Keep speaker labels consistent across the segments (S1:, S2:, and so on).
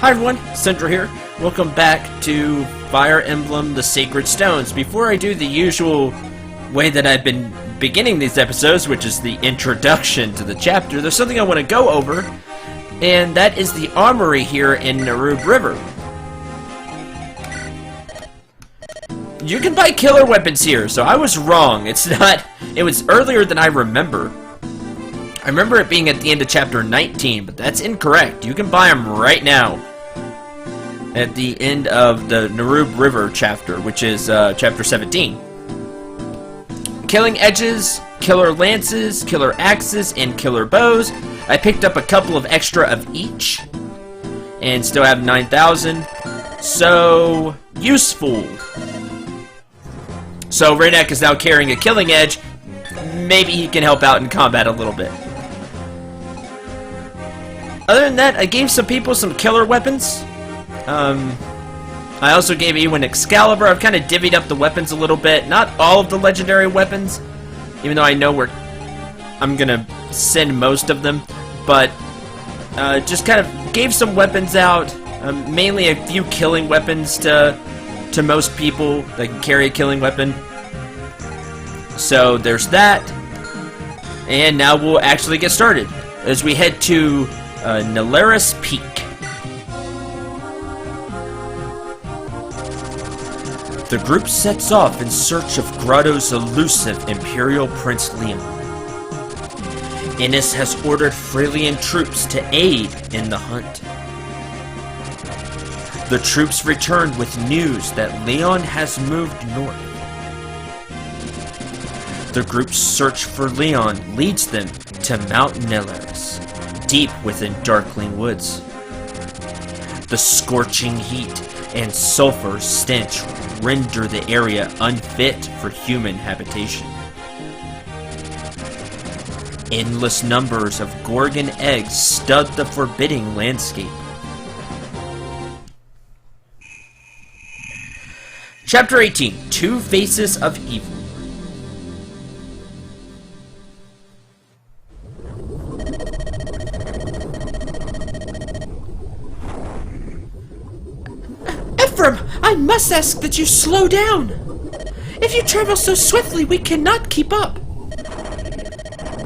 S1: Hi everyone, Cendril here. Welcome back to Fire Emblem the Sacred Stones. Before I do the usual way that I've been beginning these episodes, which is the introduction to the chapter, there's something I want to go over, and that is the armory here in Narub River. You can buy killer weapons here, so I was wrong. It was earlier than I remember. I remember it being at the end of chapter 19, but that's incorrect. You can buy them right now. At the end of the Narub River chapter, which is chapter 17. Killing edges, killer lances, killer axes, and killer bows. I picked up a couple of extra of each, and still have 9,000. So, useful. So, Raynak is now carrying a killing edge. Maybe he can help out in combat a little bit. Other than that, I gave some people some killer weapons. I also gave Ewan Excalibur. I've kind of divvied up the weapons a little bit. Not all of the legendary weapons, even though I know I'm gonna send most of them. But just kind of gave some weapons out. Mainly a few killing weapons to most people that can carry a killing weapon. So there's that. And now we'll actually get started as we head to Nalaris Peak. The group sets off in search of Grotto's elusive Imperial Prince Leon. Innes has ordered Freilian troops to aid in the hunt. The troops return with news that Leon has moved north. The group's search for Leon leads them to Mount Nalaris, deep within darkling woods. The scorching heat and sulfur stench render the area unfit for human habitation. Endless numbers of Gorgon eggs stud the forbidding landscape. Chapter 18, Two Faces of Evil.
S2: I must ask that you slow down. If you travel so swiftly, we cannot keep up.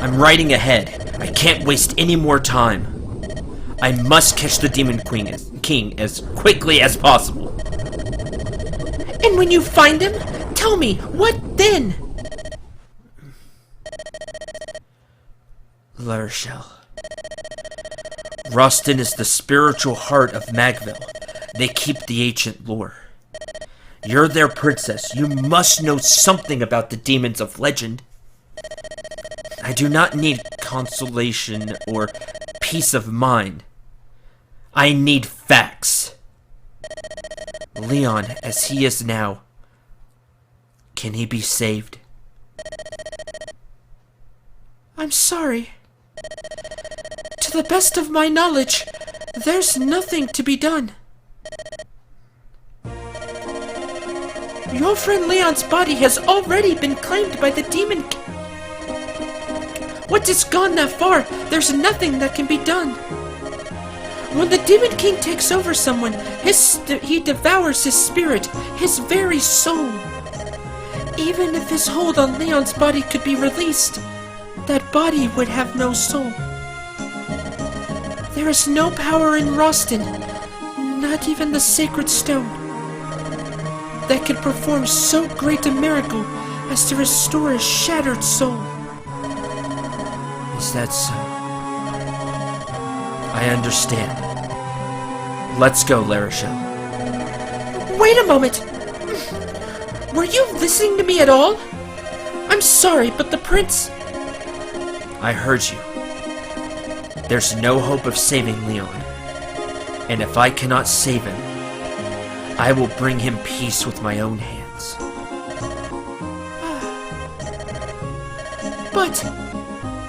S1: I'm riding ahead. I can't waste any more time. I must catch the Demon King as quickly as possible.
S2: And when you find him, tell me, what then?
S1: Larishel. Rostin is the spiritual heart of Magville. They keep the ancient lore. You're their princess. You must know something about the demons of legend. I do not need consolation or peace of mind. I need facts. Leon, as he is now, can he be saved?
S2: I'm sorry. To the best of my knowledge, there's nothing to be done. Your friend Leon's body has already been claimed by the Demon King. Once it's gone that far, there's nothing that can be done. When the Demon King takes over someone, he devours his spirit, his very soul. Even if his hold on Leon's body could be released, that body would have no soul. There is no power in Rostin, not even the Sacred Stone, that could perform so great a miracle as to restore a shattered soul.
S1: Is that so? I understand. Let's go, Larishel.
S2: Wait a moment! Were you listening to me at all? I'm sorry, but the prince...
S1: I heard you. There's no hope of saving Leon. And if I cannot save him, I will bring him peace with my own hands.
S2: But,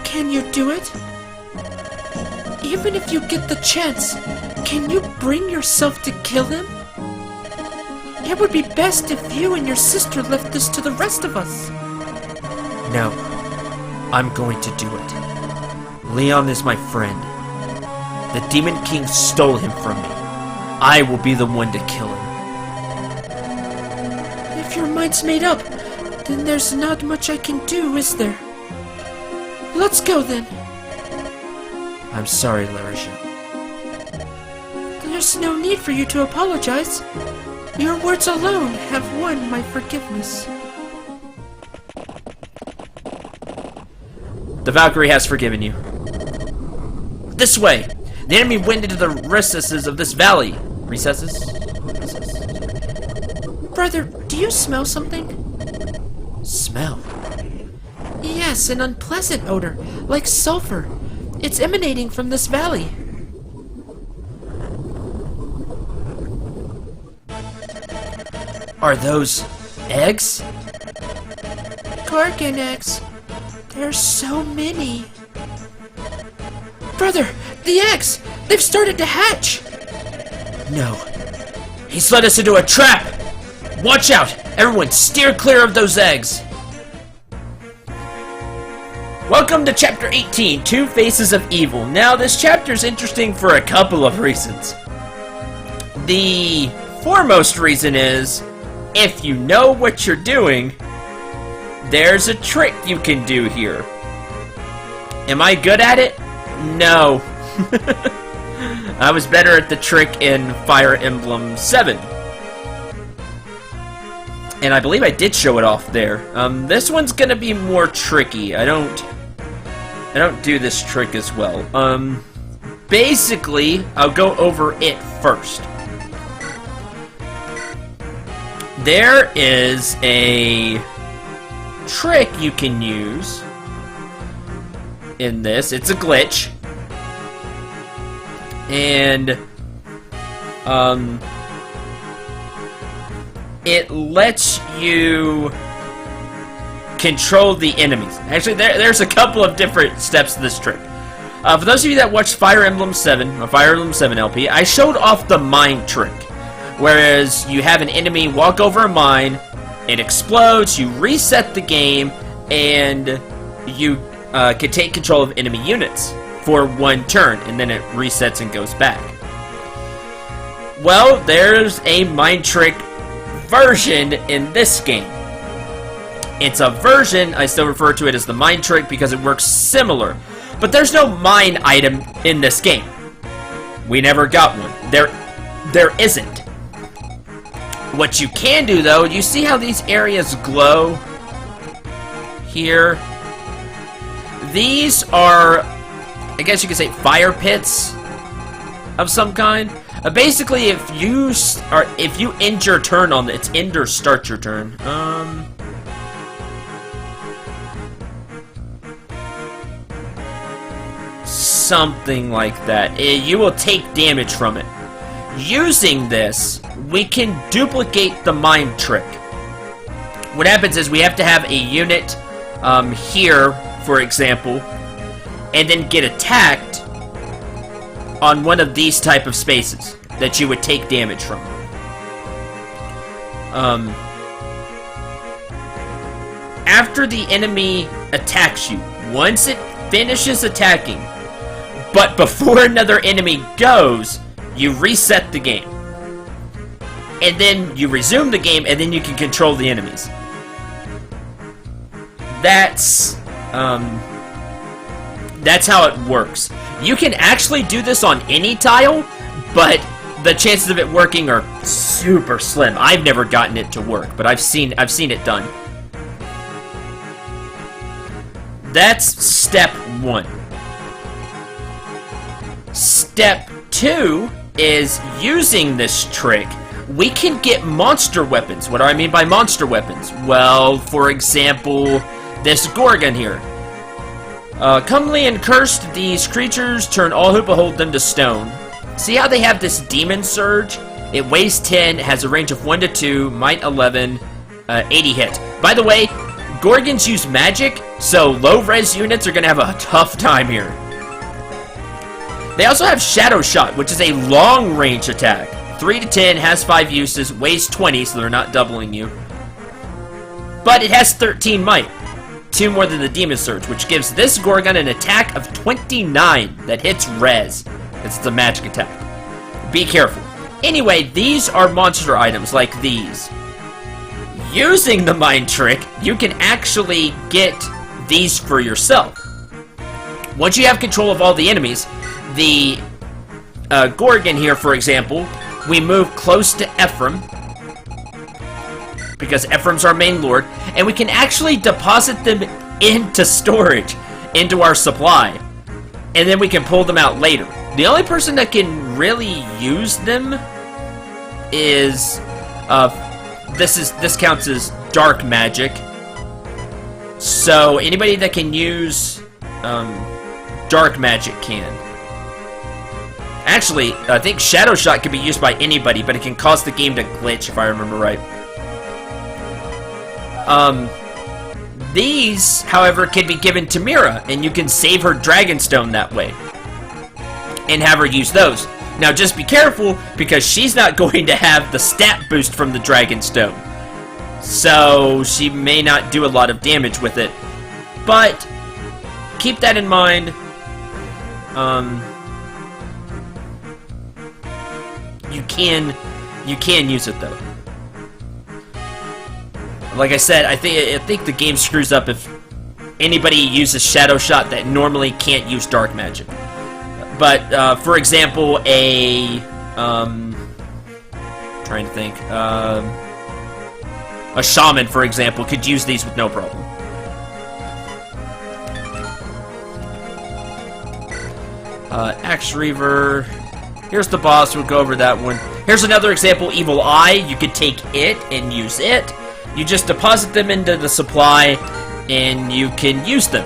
S2: can you do it? Even if you get the chance, can you bring yourself to kill him? It would be best if you and your sister left this to the rest of us.
S1: No, I'm going to do it. Leon is my friend. The Demon King stole him from me. I will be the one to kill him.
S2: If your mind's made up, then there's not much I can do, is there? Let's go then.
S1: I'm sorry, Larisha.
S2: There's no need for you to apologize. Your words alone have won my forgiveness.
S1: The Valkyrie has forgiven you. This way! The enemy went into the recesses of this valley. Recesses?
S2: Brother, do you smell something?
S1: Smell?
S2: Yes, an unpleasant odor, like sulfur. It's emanating from this valley.
S1: Are those eggs?
S2: Gargan eggs. There's so many. Brother, the eggs! They've started to hatch!
S1: No. He's led us into a trap! Watch out! Everyone, steer clear of those eggs! Welcome to Chapter 18, Two Faces of Evil. Now, this chapter is interesting for a couple of reasons. The foremost reason is, if you know what you're doing, there's a trick you can do here. Am I good at it? No. I was better at the trick in Fire Emblem 7. And I believe I did show it off there. This one's gonna be more tricky. I don't do this trick as well. Basically, I'll go over it first. There is a trick you can use in this. It's a glitch. And it lets you control the enemies. Actually, there's a couple of different steps to this trick. For those of you that watched Fire Emblem 7, or Fire Emblem 7 LP, I showed off the mine trick. Whereas you have an enemy walk over a mine, it explodes, you reset the game, and you can take control of enemy units for one turn, and then it resets and goes back. Well, there's a mind trick version in this game. It's a version, I still refer to it as the mind trick because it works similar. But there's no mine item in this game. We never got one. There isn't. What you can do, though, you see how these areas glow here? These are, I guess you could say, fire pits of some kind. Basically, if you end your turn on it's end or start your turn. Something like that. You will take damage from it. Using this, we can duplicate the mind trick. What happens is we have to have a unit here, for example, and then get attacked on one of these type of spaces that you would take damage from. After the enemy attacks you, once it finishes attacking, but before another enemy goes, you reset the game. And then you resume the game, and then you can control the enemies. That's how it works. You can actually do this on any tile, but the chances of it working are super slim. I've never gotten it to work, but I've seen it done. That's step 1. Step 2 is using this trick. We can get monster weapons. What do I mean by monster weapons? Well, for example, this Gorgon here. Comely and cursed, these creatures turn all who behold them to stone. See how they have this Demon Surge? It weighs 10, has a range of 1 to 2, might 11, 80 hit. By the way, Gorgons use magic, so low-res units are going to have a tough time here. They also have Shadow Shot, which is a long-range attack. 3 to 10, has 5 uses, weighs 20, so they're not doubling you. But it has 13 might. 2 more than the Demon Surge, which gives this Gorgon an attack of 29 that hits res. It's a magic attack. Be careful. Anyway, these are monster items like these. Using the mind trick, you can actually get these for yourself. Once you have control of all the enemies, the Gorgon here, for example, we move close to Ephraim, because Ephraim's our main lord, and we can actually deposit them into storage, into our supply, and then we can pull them out later. The only person that can really use them is, this counts as dark magic, so anybody that can use, dark magic can. Actually, I think Shadow Shot can be used by anybody, but it can cause the game to glitch, if I remember right. These, however, can be given to Mira, and you can save her Dragonstone that way, and have her use those. Now, just be careful, because she's not going to have the stat boost from the Dragonstone, so she may not do a lot of damage with it, but keep that in mind. You can use it though. Like I said, I think the game screws up if anybody uses Shadow Shot that normally can't use dark magic. But for example, trying to think, a shaman, for example, could use these with no problem. Axe Reaver. Here's the boss. We'll go over that one. Here's another example, Evil Eye. You could take it and use it. You just deposit them into the supply, and you can use them.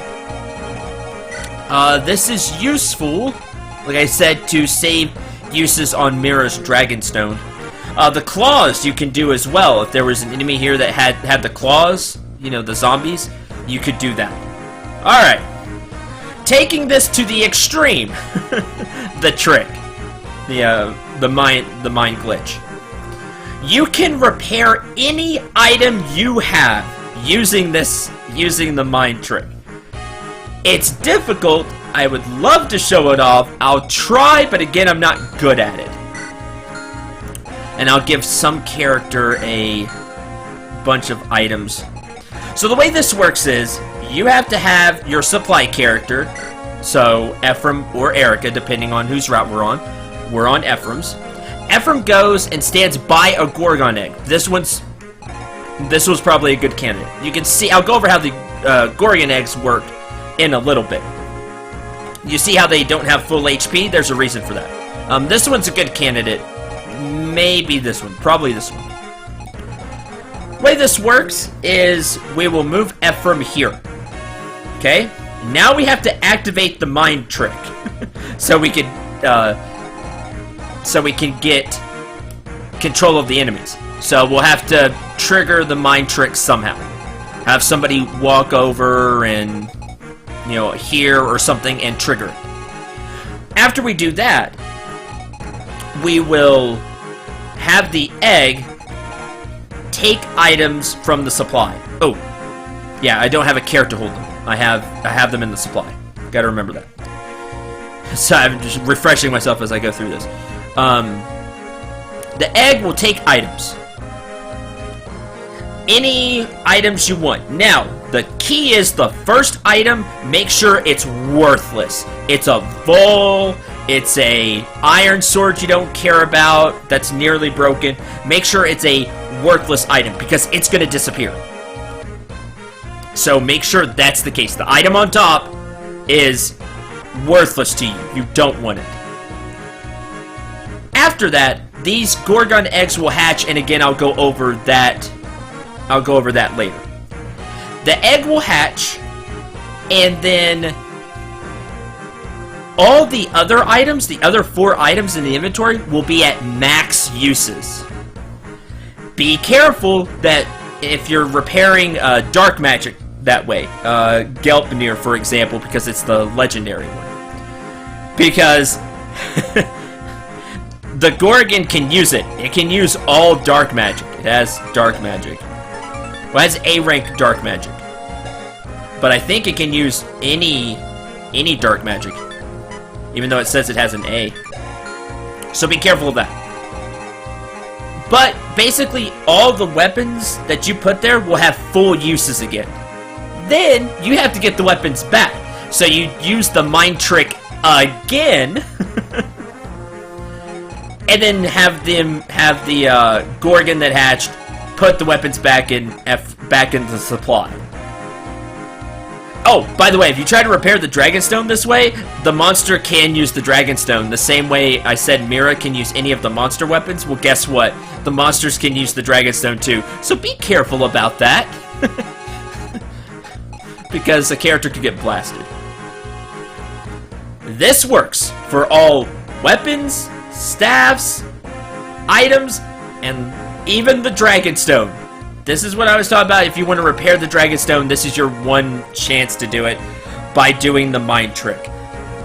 S1: This is useful, like I said, to save uses on Mira's Dragonstone. The claws you can do as well. If there was an enemy here that had the claws, you know, the zombies, you could do that. Alright. Taking this to the extreme. The trick. The mind glitch. You can repair any item you have using the mind trick. It's difficult. I would love to show it off. I'll try, but again, I'm not good at it. And I'll give some character a bunch of items. So the way this works is, you have to have your supply character, so Ephraim or Erica, depending on whose route we're on. We're on Ephraim's. Ephraim goes and stands by a Gorgon egg. This was probably a good candidate. You can see, I'll go over how the Gorgon eggs work in a little bit. You see how they don't have full HP? There's a reason for that. This one's a good candidate. Maybe this one. Probably this one. The way this works is we will move Ephraim here. Okay? Now we have to activate the mind trick. so we can get control of the enemies. So we'll have to trigger the mind trick somehow. Have somebody walk over and, you know, here or something and trigger it. After we do that, we will have the egg take items from the supply. Oh, yeah, I don't have a character hold them. I have them in the supply. Gotta remember that. So I'm just refreshing myself as I go through this. The egg will take items. Any items you want. Now, the key is the first item, make sure it's worthless. It's a bowl, it's a iron sword you don't care about, that's nearly broken. Make sure it's a worthless item, because it's going to disappear. So make sure that's the case. The item on top is worthless to you. You don't want it. After that, these Gorgon eggs will hatch, and again, I'll go over that later. The egg will hatch, and then all the other items, the other 4 items in the inventory, will be at max uses. Be careful that if you're repairing dark magic that way, Gelpnir, for example, because it's the legendary one. Because the Gorgon can use it. It can use all dark magic. It has dark magic. Well, it has A-rank dark magic. But I think it can use any dark magic. Even though it says it has an A. So be careful of that. But basically, all the weapons that you put there will have full uses again. Then, you have to get the weapons back. So you use the mind trick again. And then have the Gorgon that hatched put the weapons back in the supply. Oh, by the way, if you try to repair the Dragonstone this way, the monster can use the Dragonstone. The same way I said Mira can use any of the monster weapons. Well, guess what? The monsters can use the Dragonstone too. So be careful about that. Because a character could get blasted. This works for all weapons, staffs, items, and even the Dragonstone. This is what I was talking about. If you want to repair the Dragonstone, this is your one chance to do it by doing the mind trick.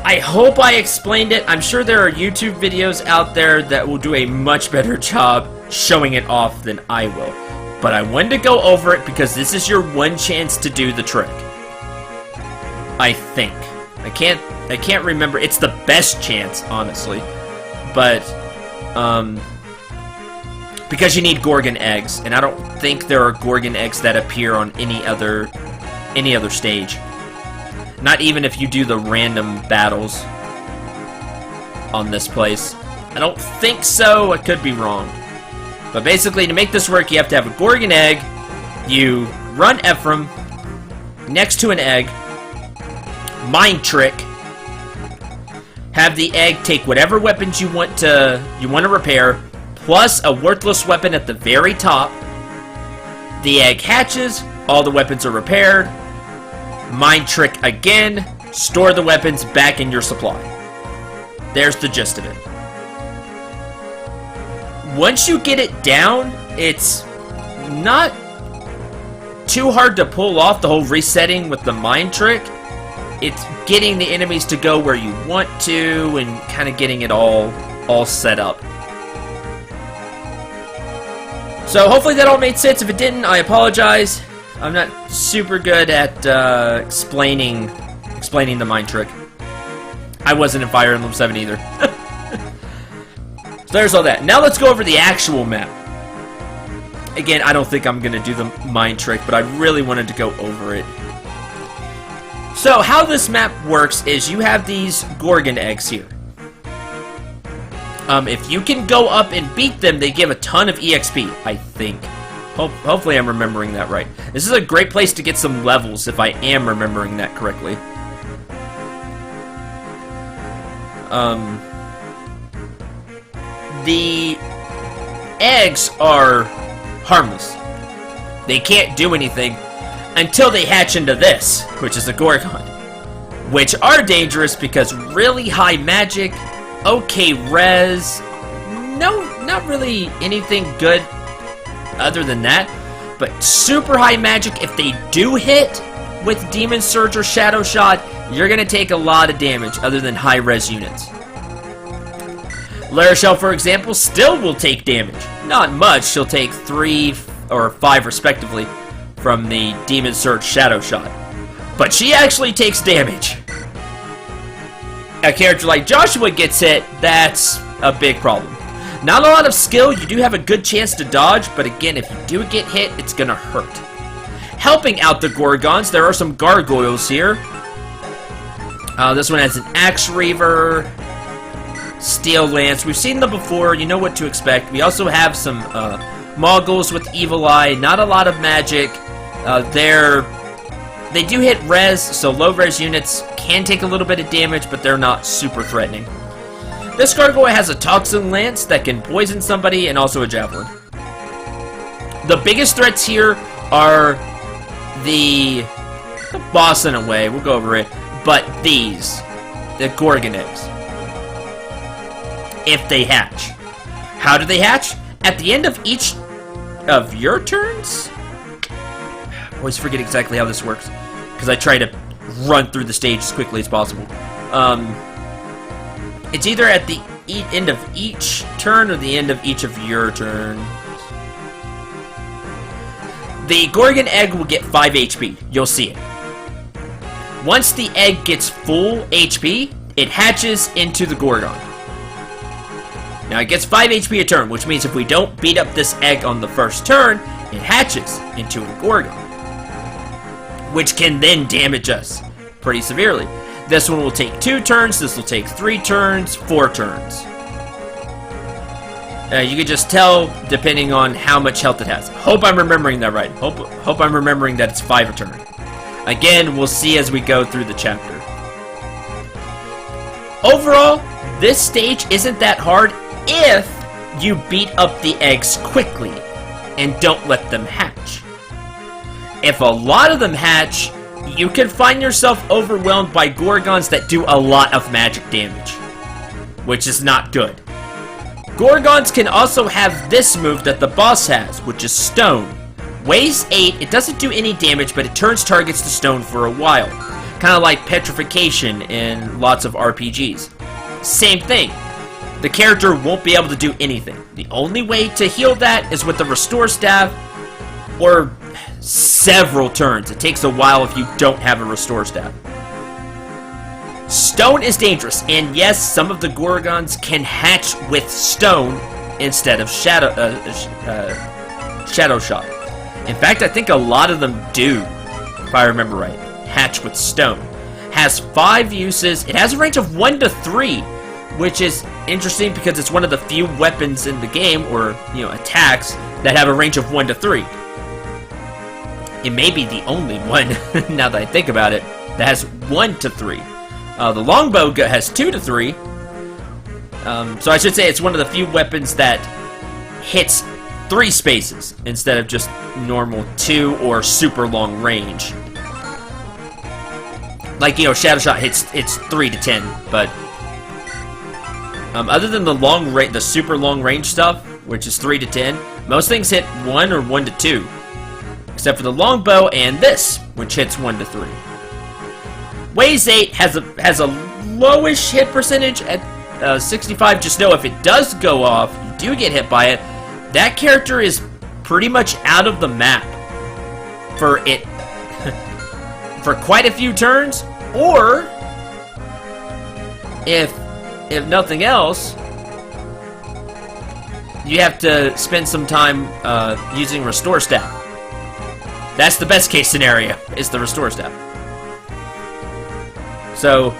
S1: I hope I explained it. I'm sure there are YouTube videos out there that will do a much better job showing it off than I will. But I wanted to go over it because this is your one chance to do the trick. I think. I can't remember. It's the best chance, honestly. But, because you need Gorgon eggs, and I don't think there are Gorgon eggs that appear on any other stage. Not even if you do the random battles on this place. I don't think so. I could be wrong. But basically, to make this work, you have to have a Gorgon egg. You run Ephraim next to an egg. Mind trick. Have the egg take whatever weapons you want to repair, plus a worthless weapon at the very top. The egg hatches, all the weapons are repaired. Mind trick again, store the weapons back in your supply. There's the gist of it. Once you get it down, it's not too hard to pull off the whole resetting with the mind trick. It's getting the enemies to go where you want to and kind of getting it all set up. So hopefully that all made sense. If it didn't, I apologize. I'm not super good at explaining the mind trick. I wasn't in Fire Emblem 7 either. So there's all that. Now let's go over the actual map. Again, I don't think I'm going to do the mind trick, but I really wanted to go over it. So how this map works is you have these Gorgon eggs here. If you can go up and beat them, they give a ton of EXP, I think. Hopefully I'm remembering that right. This is a great place to get some levels, if I am remembering that correctly. The eggs are harmless. They can't do anything until they hatch into this, which is a Gorgon. Which are dangerous because really high magic, okay res, no, not really anything good other than that, but super high magic. If they do hit with Demon Surge or Shadow Shot, you're gonna take a lot of damage other than high res units. Larashell, for example, still will take damage. Not much, she'll take 3 or 5 respectively from the Demon Surge Shadow Shot. But she actually takes damage. A character like Joshua gets hit, that's a big problem. Not a lot of skill, you do have a good chance to dodge, but again, if you do get hit, it's gonna hurt. Helping out the Gorgons, there are some gargoyles here. This one has an Axe Reaver, Steel Lance. We've seen them before, you know what to expect. We also have some Moguls with Evil Eye, not a lot of magic. They do hit res, so low res units can take a little bit of damage, but they're not super threatening. This gargoyle has a Toxin Lance that can poison somebody and also a Javelin. The biggest threats here are the boss in a way, we'll go over it, but these, the Gorgon eggs. If they hatch. How do they hatch? At the end of each of your turns? I always forget exactly how this works, because I try to run through the stage as quickly as possible. It's either at the end of each turn or the end of each of your turns. The Gorgon egg will get 5 HP. You'll see it. Once the egg gets full HP, it hatches into the Gorgon. Now it gets 5 HP a turn, which means if we don't beat up this egg on the first turn, it hatches into a Gorgon, which can then damage us pretty severely. This one will take 2 turns, this will take 3 turns, 4 turns. You can just tell depending on how much health it has. Hope I'm remembering that right. Hope I'm remembering that it's 5 a turn. Again, we'll see as we go through the chapter. Overall, this stage isn't that hard if you beat up the eggs quickly and don't let them hatch. If a lot of them hatch, you can find yourself overwhelmed by Gorgons that do a lot of magic damage, which is not good. Gorgons can also have this move that the boss has, which is Stone. Weighs 8, it doesn't do any damage, but it turns targets to stone for a while. Kind of like Petrification in lots of RPGs. Same thing. The character won't be able to do anything. The only way to heal that is with the Restore Staff, or several turns. It takes a while if you don't have a Restore Staff. Stone is dangerous, and yes, some of the Gorgons can hatch with stone instead of shadow shot. In fact, I think a lot of them do, if I remember right, hatch with stone. Has 5 uses. It has a range of 1 to 3, which is interesting because it's one of the few weapons in the game, or attacks, that have a range of 1 to 3. It may be the only one, now that I think about it, that has 1 to 3. The longbow has 2 to 3. So I should say it's one of the few weapons that hits 3 spaces instead of just normal 2 or super long range. Like, Shadow Shot it's 3 to 10, but other than the super long range stuff, which is 3 to 10, most things hit 1 or 1 to 2. Except for the longbow and this, which hits 1 to 3. Weighs 8 has a lowish hit percentage at 65. Just know if it does go off, you do get hit by it, that character is pretty much out of the map for for quite a few turns, or if nothing else, you have to spend some time using Restore Staff. That's the best case scenario, is the Restore Staff. So,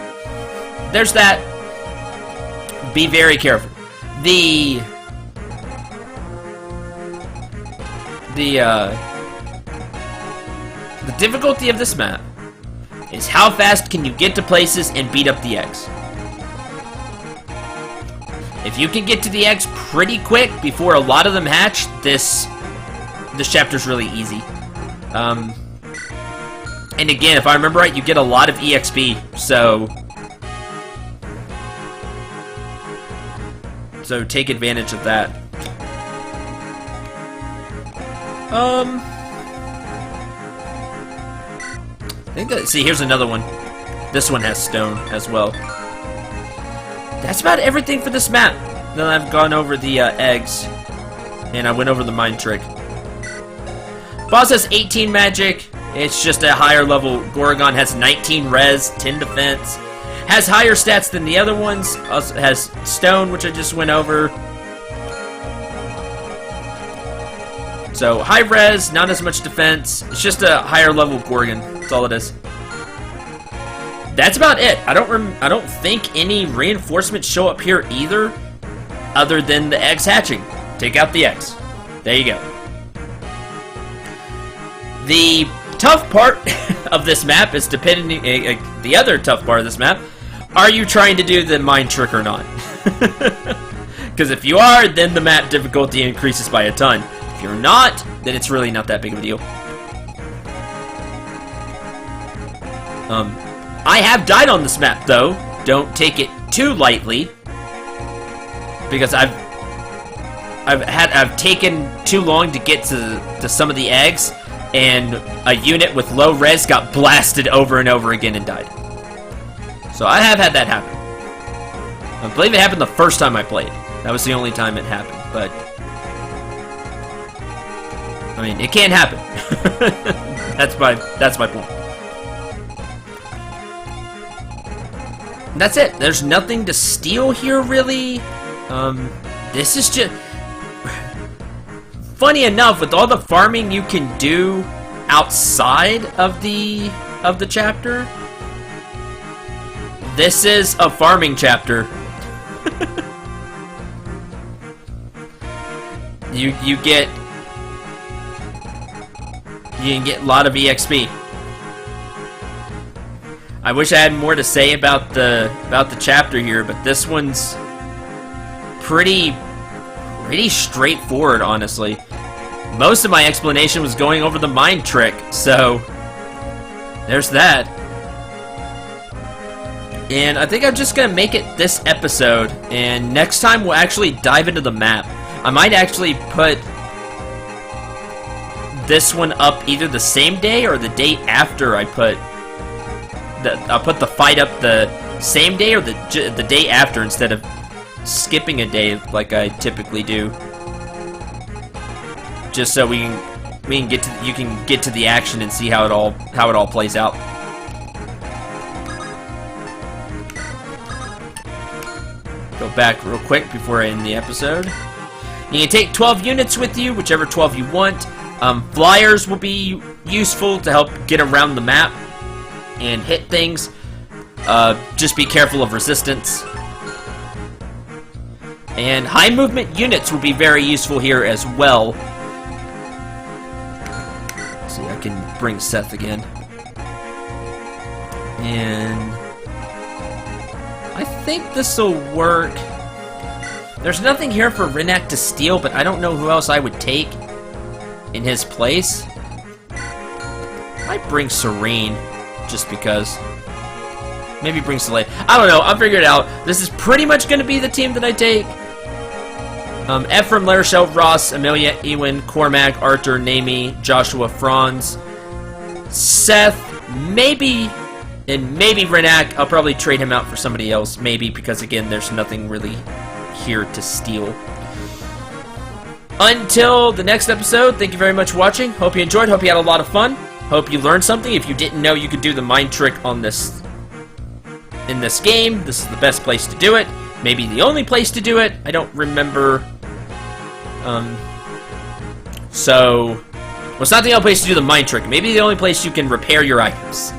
S1: there's that. Be very careful. The difficulty of this map is how fast can you get to places and beat up the eggs. If you can get to the eggs pretty quick before a lot of them hatch, this chapter's really easy. And again, if I remember right, you get a lot of EXP, so take advantage of that. I think that, see, here's another one. This one has stone as well. That's about everything for this map. Then I've gone over the eggs, and I went over the mind trick. Boss has 18 magic. It's just a higher level. Gorgon has 19 res, 10 defense. Has higher stats than the other ones. Also has stone, which I just went over. So high res, not as much defense. It's just a higher level Gorgon. That's all it is. That's about it. I don't think any reinforcements show up here either, other than the eggs hatching. Take out the eggs. There you go. The tough part of this map is depending. The other tough part of this map. Are you trying to do the mind trick or not? Because if you are, then the map difficulty increases by a ton. If you're not, then it's really not that big of a deal. I have died on this map, though. Don't take it too lightly, because I've taken too long to get to some of the eggs, and a unit with low res got blasted over and over again and died. So I have had that happen. I believe it happened the first time I played. That was the only time it happened, but I mean, it can happen. That's my point. And that's it. There's nothing to steal here, really. This is just... Funny enough, with all the farming you can do outside of the chapter, this is a farming chapter. You can get a lot of EXP. I wish I had more to say about the chapter here, but this one's pretty straightforward, honestly. Most of my explanation was going over the mind trick, so there's that. And I think I'm just gonna make it this episode, and next time we'll actually dive into the map. I might actually put this one up either the same day or the day after I put I'll put the fight up the same day or the day after instead of skipping a day like I typically do. Just so you can get to the action and see how it all plays out. Go back real quick before I end the episode. You can take 12 units with you, whichever 12 you want. Flyers will be useful to help get around the map and hit things. Just be careful of resistance. And high movement units will be very useful here as well. Let's see, I can bring Seth again. And I think this will work. There's nothing here for Renak to steal, but I don't know who else I would take in his place. Might bring Serene, just because. Maybe bring Soleil. I don't know, I'll figure it out. This is pretty much going to be the team that I take. Ephraim, Larishel, Ross, Amelia, Ewan, Cormac, Arthur, Namie, Joshua, Franz, Seth, maybe, and maybe Renak. I'll probably trade him out for somebody else, maybe, because again, there's nothing really here to steal. Until the next episode, thank you very much for watching. Hope you enjoyed, hope you had a lot of fun. Hope you learned something. If you didn't know you could do the mind trick on this in this game, this is the best place to do it. Maybe the only place to do it. I don't remember. Well, it's not the only place to do the mind trick. Maybe the only place you can repair your items.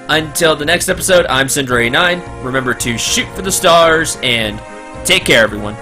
S1: Until the next episode, I'm Cendril 89. Remember to shoot for the stars and take care, everyone.